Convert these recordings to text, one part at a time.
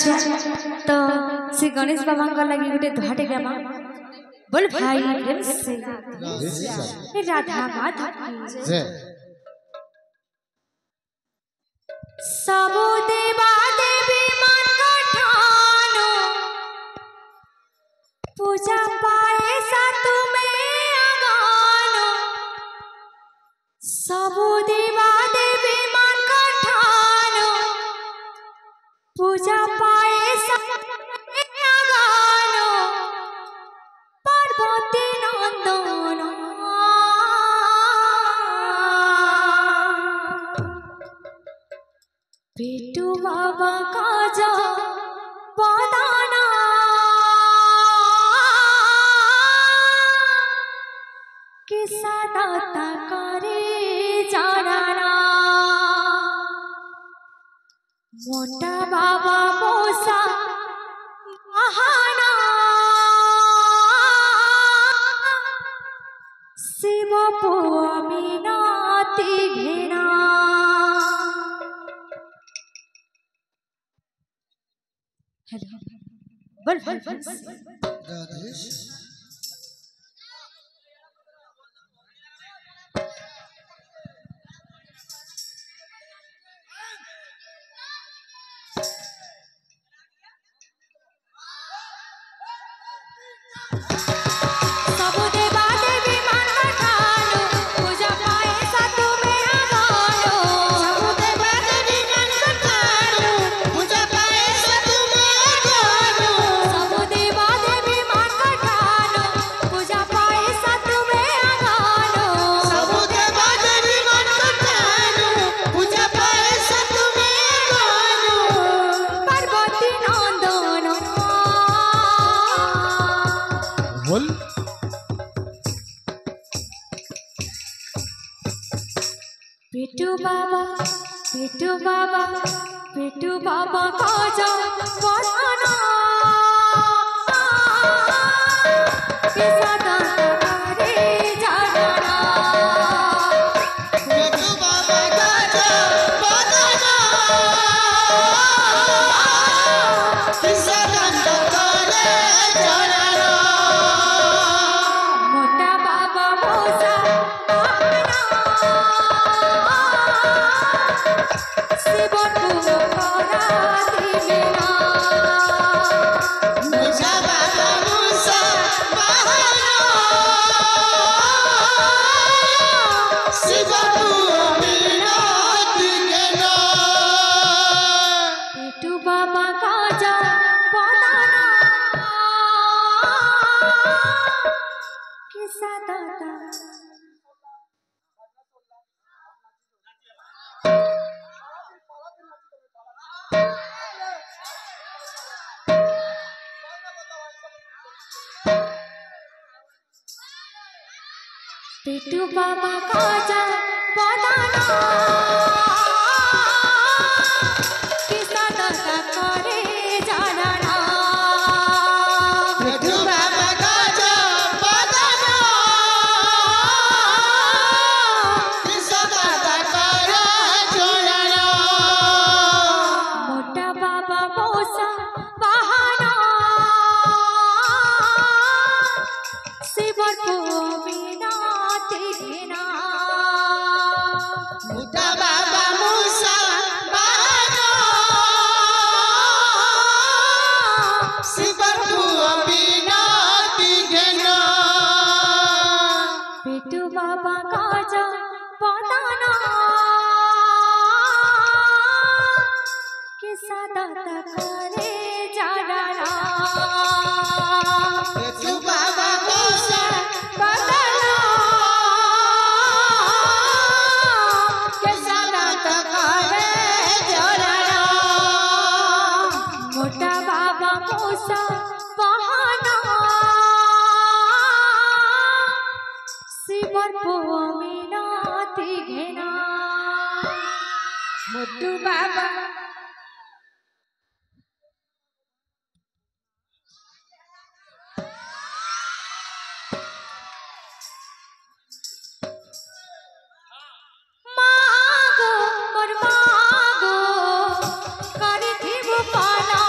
छुआ तो से गणेश बाबा का लगी गोटे दुहाटे गामा बोल भाई प्रेम से राधा माधव की सब देवा देवी मन ठानो पूजा पाए साथ में आगानो सब देवा देवी मन ठानो पूजा पाए साथ में आगानो पार्वती नंदन पेटू बाबा का जो पदाना किसा दाता करे जाना मोटा बाबा मोसा महाना शिव पुआ मीनाती घेना हेलो बोल राधेश पेटू बाबा का जो पदाना किसा दाता करे जाना पेटू बाबा का जो पदाना किसा दाता करे जाना मोटा बाबा मोसा शिव बाबा का जा पदाना किसा दाता पेटू बाबा का जा पदाना किसा दाता करे जाना पेटू बाबा का जा पदाना किसा दाता करे जाना मोटा बाबा मोसा बहाना शिवर को मोटा बाबा मूसा बहाना शिवर को मीनाती घेना पेटू बाबा का जा पदाना किसा दाता करे जाना पेटू बाबा मूसा बहाना किसा दाता करे जाना मोटा बाबा मूसा बहाना शिवर पुआ मीनाती घेना मोटू बाबा मागो कर थी वो पाला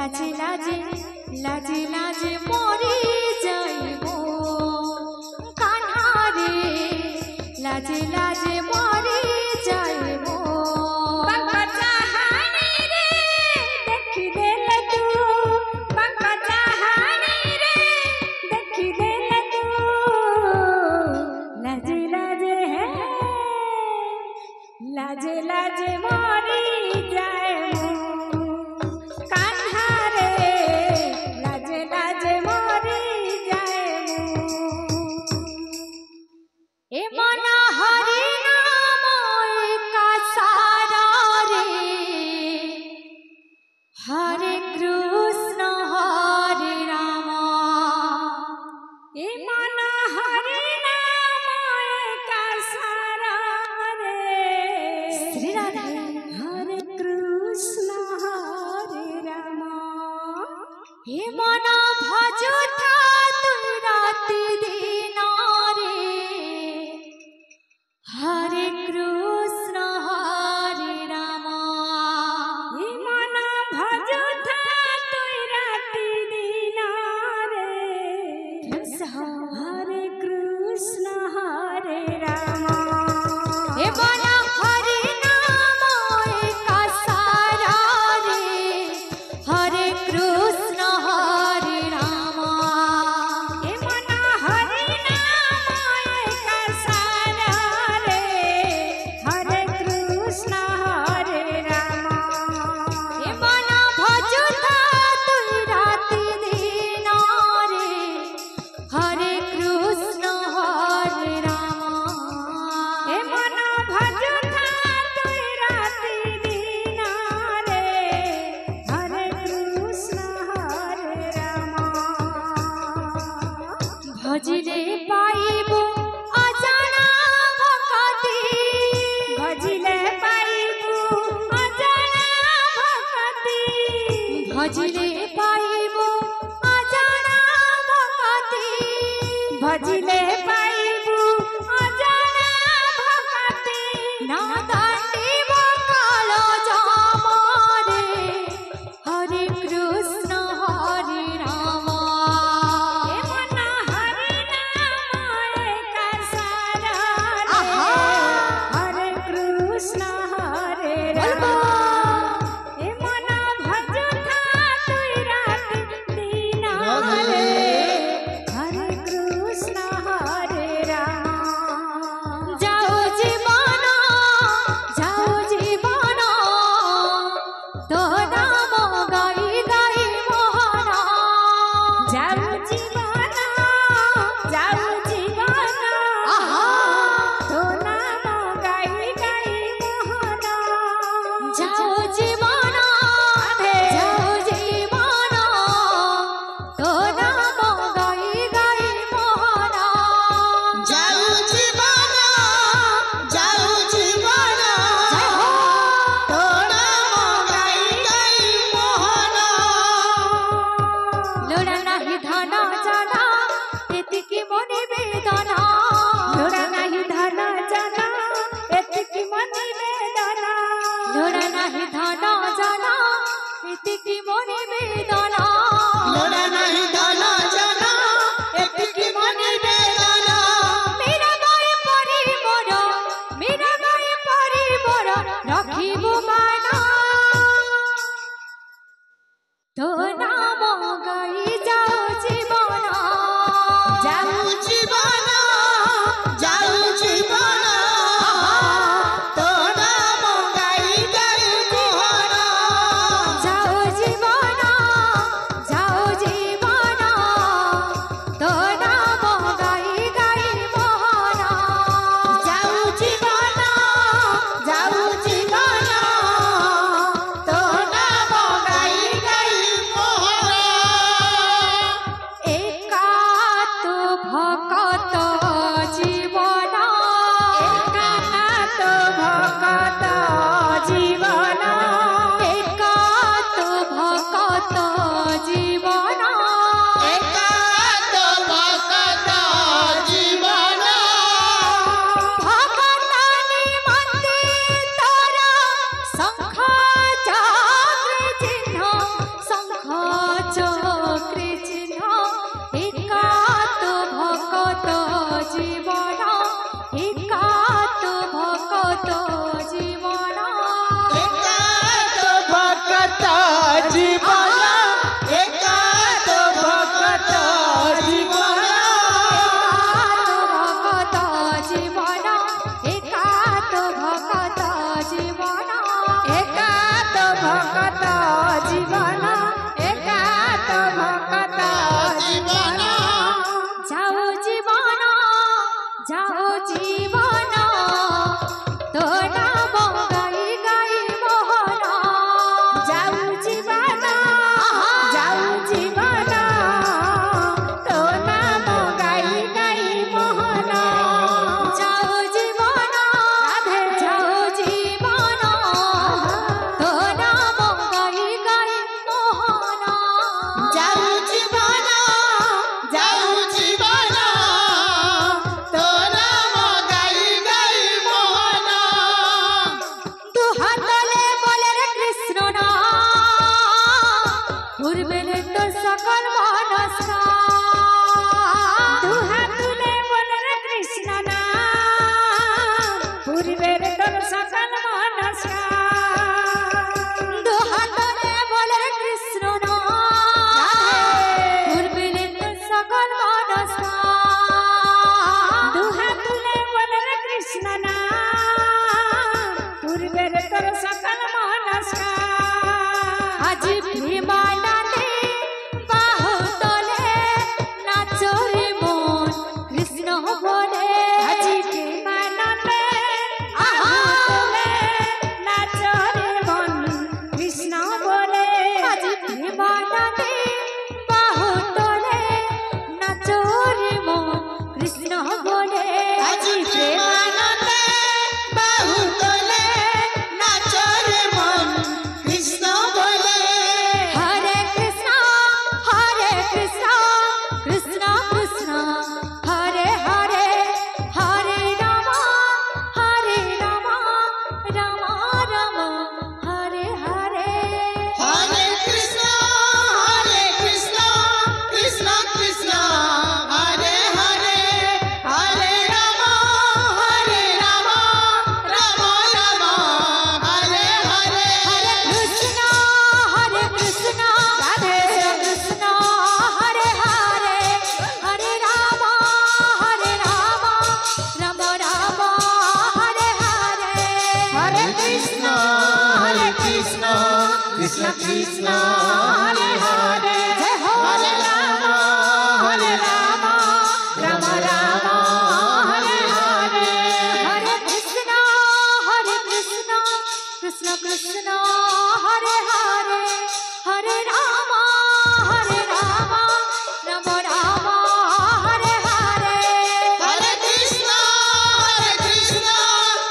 লাজে লাজে লাজে লাজে মরে যাইব কান্না রে লাজে লাজে মরে যাইব বাবা জাহানি রে দেখি দেলে তু বাবা জাহানি রে দেখি দেলে তু লাজে লাজে হে লাজে লাজে মরে যাইব কান্না রে লাজে লাজে মরে যাইব এ মনা হরি নাম কা সারা রে হরে কৃষ্ণ হরে রাম এ মনা হরি নাম কা সারা রে শ্রী রাধা হরে কৃষ্ণ হরে রাম হে মনা ভজতা তুই রাতি দিন রে হরে কৃষ্ণ হরে রাম হে মনা ভজতা তুই রাতি দিন রে হরে কৃষ্ণ হরে রাম হে মনা হরি নাম কা সারা রে হরে কৃষ্ণ হরে রাম হে মনা হরি নাম কা সারা রে হরে কৃষ্ণ হরে রাম হে মনা ভজতা তুই রাতি দিন রে হরে কৃষ্ণ হরে রাম হে মনা ভজতা তুই রাতি দিন রে হরে কৃষ্ণ হরে রাম ভজিলে পাইব অজানা ভকতি ভজিলে পাইব অজানা ভকতি ভজিলে পাইব অজানা ভকতি ভজিলে পাইব অজানা ভকতি না দাঁড়িব কাল জামরে হরে কৃষ্ণ হরে রাম হে মনা হরি নাম কা সারা রে হরে কৃষ্ণ হরে রাম হে মনা ভজতা তুই রাতি পূর্বে তোর সকল মনস্কার দুহাত তুলে বলে রে কৃষ্ণ নাম পূর্বে তোর সকল মনস্কার দুহাত তুলে বলে রে কৃষ্ণ নাম পূর্বে তোর সকল মনস্কার দুহাত তুলে বলে রে কৃষ্ণ নাম পূর্বে তোর সকল মনস্কার আজ প্রেমানন্দে বাহু তোলে নাচো রে মন কৃষ্ণ বলে আজ প্রেমানন্দে বাহু তোলে নাচো রে মন কৃষ্ণ বলে আজ প্রেমানন্দে বাহু তোলে নাচো রে মন কৃষ্ণ বলে আজ প্রেমানন্দে বাহু তোলে নাচো রে মন কৃষ্ণ বলে হরে কৃষ্ণ কৃষ্ণ কৃষ্ণ হরে হরে হরে রাম রাম রাম হরে হরে হরে কৃষ্ণ কৃষ্ণ কৃষ্ণ হরে হরে হরে রাম রাম রাম হরে হরে হরে কৃষ্ণ রাধে কৃষ্ণ হরে হরে হরে রাম রাম রাম হরে হরে হরে কৃষ্ণ কৃষ্ণ কৃষ্ণ হরে হরে জয় হো হরে রাম রাম রাম হরে হরে হরে কৃষ্ণ কৃষ্ণ কৃষ্ণ হরে হরে হরে রাম রাম রাম হরে হরে হরে কৃষ্ণ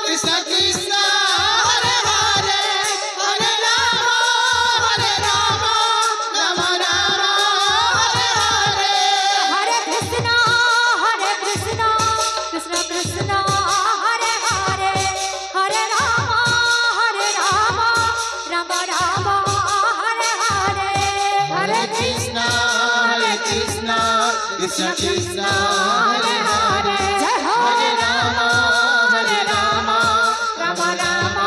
কৃষ্ণ কৃষ্ণ হরে হরে হরে রাম রাম রাম হরে হরে হরে কৃষ্ণ কৃষ্ণ কৃষ্ণ হরে হরে হরে রাম রাম রাম হরে হরে হরে কৃষ্ণ কৃষ্ণ কৃষ্ণ হরে হরে জয় হো হরে রাম রাম রাম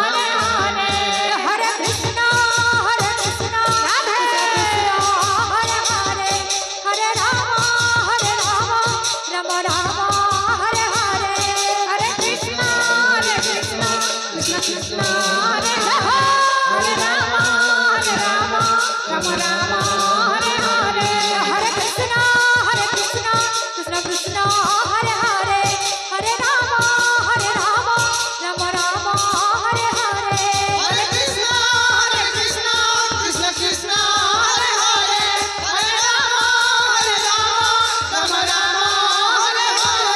হরে হরে হরে কৃষ্ণ রাধে হরে হরে হরে রাম রাম হরে হরে হরে কৃষ্ণ কৃষ্ণ হরে হরে রাম রাম হরে হরে হরে কৃষ্ণ কৃষ্ণ কৃষ্ণ হরে হরে হরে রাম রাম রাম হরে হরে হরে কৃষ্ণ কৃষ্ণ কৃষ্ণ হরে হরে হরে রাম রাম হরে হরে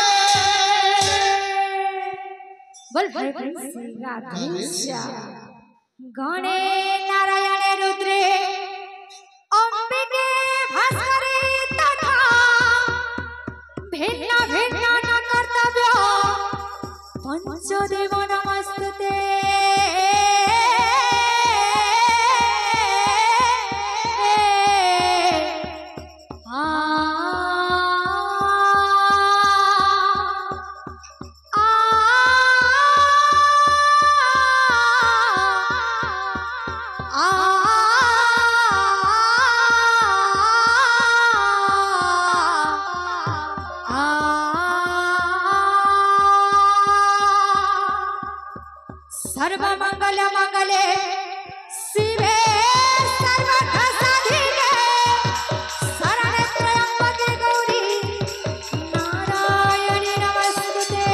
বল হরে কৃষ্ণ রাধে শ্যাম গণে নারায়ণে রুদ্রে অম্বিকে ভাস্করে তথা ভিন্ন ভিন্ন ন কর্তব্য পঞ্চদেব নমস্তুতে सर्वमंगल मंगले शिवे सर्वथा साधिके शरणे त्र्यंबके गौरी नारायणी नमस्ते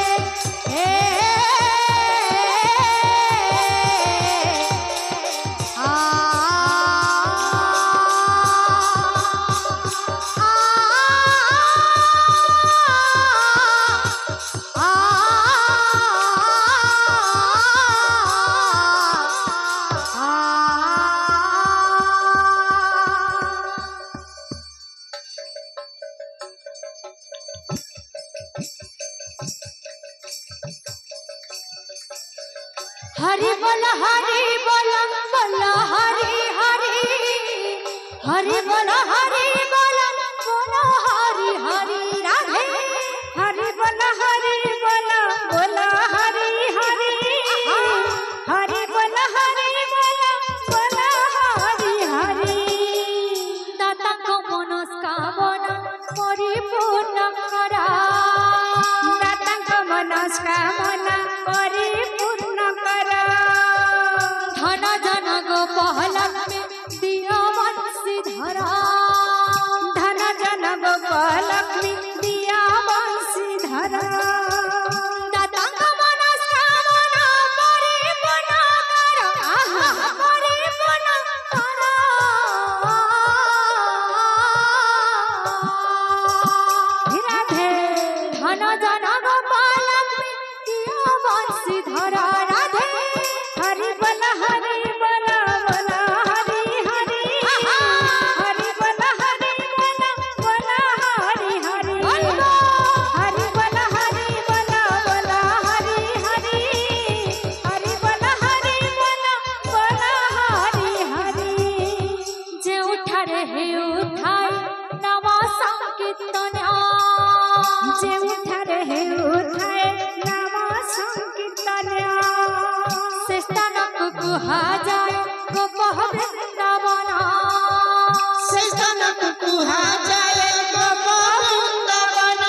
हरि बोल बोल बोल हरि हरि हरि बोला बोला हरि हरि राधे हरि बोला बोला हरि हरि हरि बोला बोला हरि हरि दाता को मनस्कामना परिपूर्ण करा दाता को मनस्कामना परिपूर्ण करा धन जन गोपाल में दिया बंसी धरा धन जन गोपाल में दिया बंसी धरा दाता को मनस्कामना परिपूर्ण करा परिपूर्ण करा राधे धन जन गोपाल में दिया बंसी धरा राधे हरि बोला हरि बोला बोला हरि हरि हरि बोला बोला हरि हरि हरि बोला बोला हरि हरि हरि बोला बोला हरि हरि जे उठारे हे उठाई नवा संकीर्तन जे उठारे हे उठाए नवा संकीर्तन शेषनाग कुहा जाए गोपह वृंदावन शेषनाग कुहा जाए गोपह वृंदावन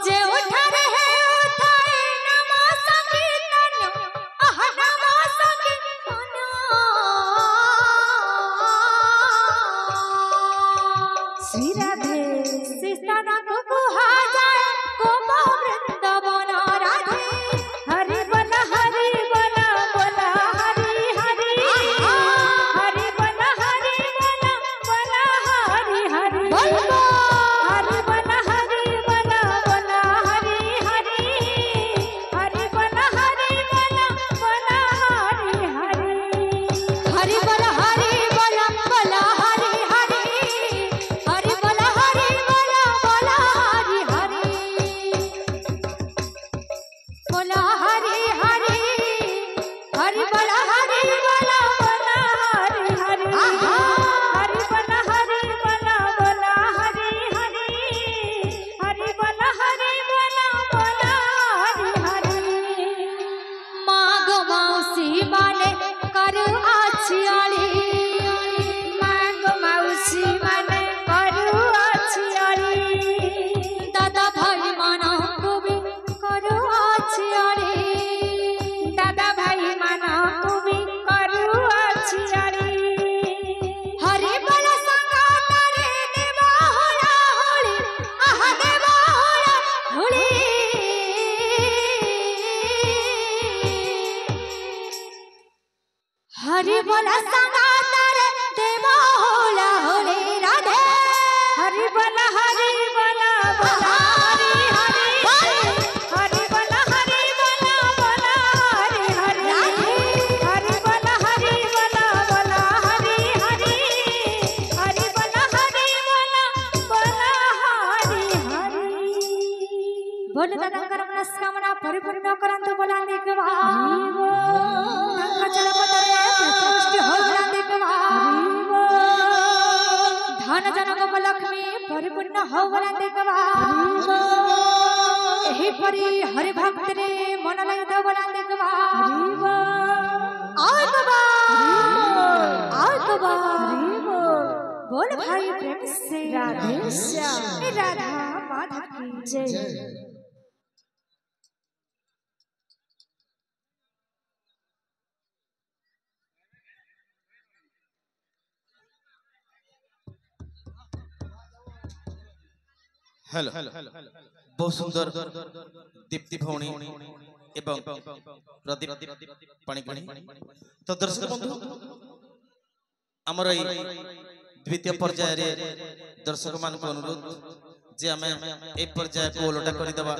जे उठारे हे उठाए नवा संकीर्तन नवा संकीर्तन श्री राधे शेषनाग कुहा जाए गोपह वृंदावन राधे हरि बोला बोला हरि हरि हरि बोला बोला हरि हरि हरि बोला बोला हरि हरि हरि बोला बोला हरि हरि हरि बोला बोला हरि हरि हरि बोला बोला हरि हरि बोला हरि हरि हरि बोला बोला हरि हरि हरि बोला बोला हरि हरि हरि बोला बोला हरि हरि माग मौसी माने करू आछियाली माग मौसी माने करू आछियाली दादा भाई माना को भी करू आछियाली दादा भाई माना को भी करू आछियाली हरि बोला संगाता रे देवा होला होली आहा देवा होला होली हरि बोला संगाता रे देवा होला होली राधे हरि बोला बोला हरि हरि हरि बोला बोला हरि हरि हरि बोला बोला हरि हरि हरि बोला बोला हरि हरि बोल दादा कर मनस्कामना परिपूर्ण करंतु बोला देखवा चल पदरे प्रतिष्ठित हो बोला देखवा धन जन गोपलक्ष्मी परिपूर्ण हो बोला देखवा एही परी हरि भक्त रे मन लगित बोला देखवा आओ कबा बोल भाई प्रेम से राधे श्याम राधा माधव की जय हेलो बहुत सुंदर दीप्ति भौणी एवं प्रदीप पाणिग्राही तो दर्शक बंधु आमर द्वितीय पर्याय दर्शक मान अनुरोध जे आम ए पर्याय को ओलटा करदेवा।